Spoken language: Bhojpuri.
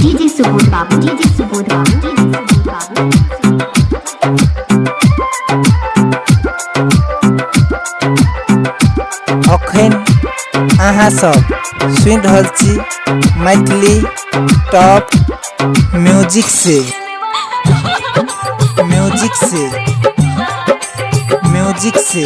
डीजे सुबोध बाबू, डीजे सुबोध बाबू, डीजे सुबोध बाबू। अखन अहाँ सब सुन रहल छी मैथिली टॉप म्यूजिक से म्यूजिक से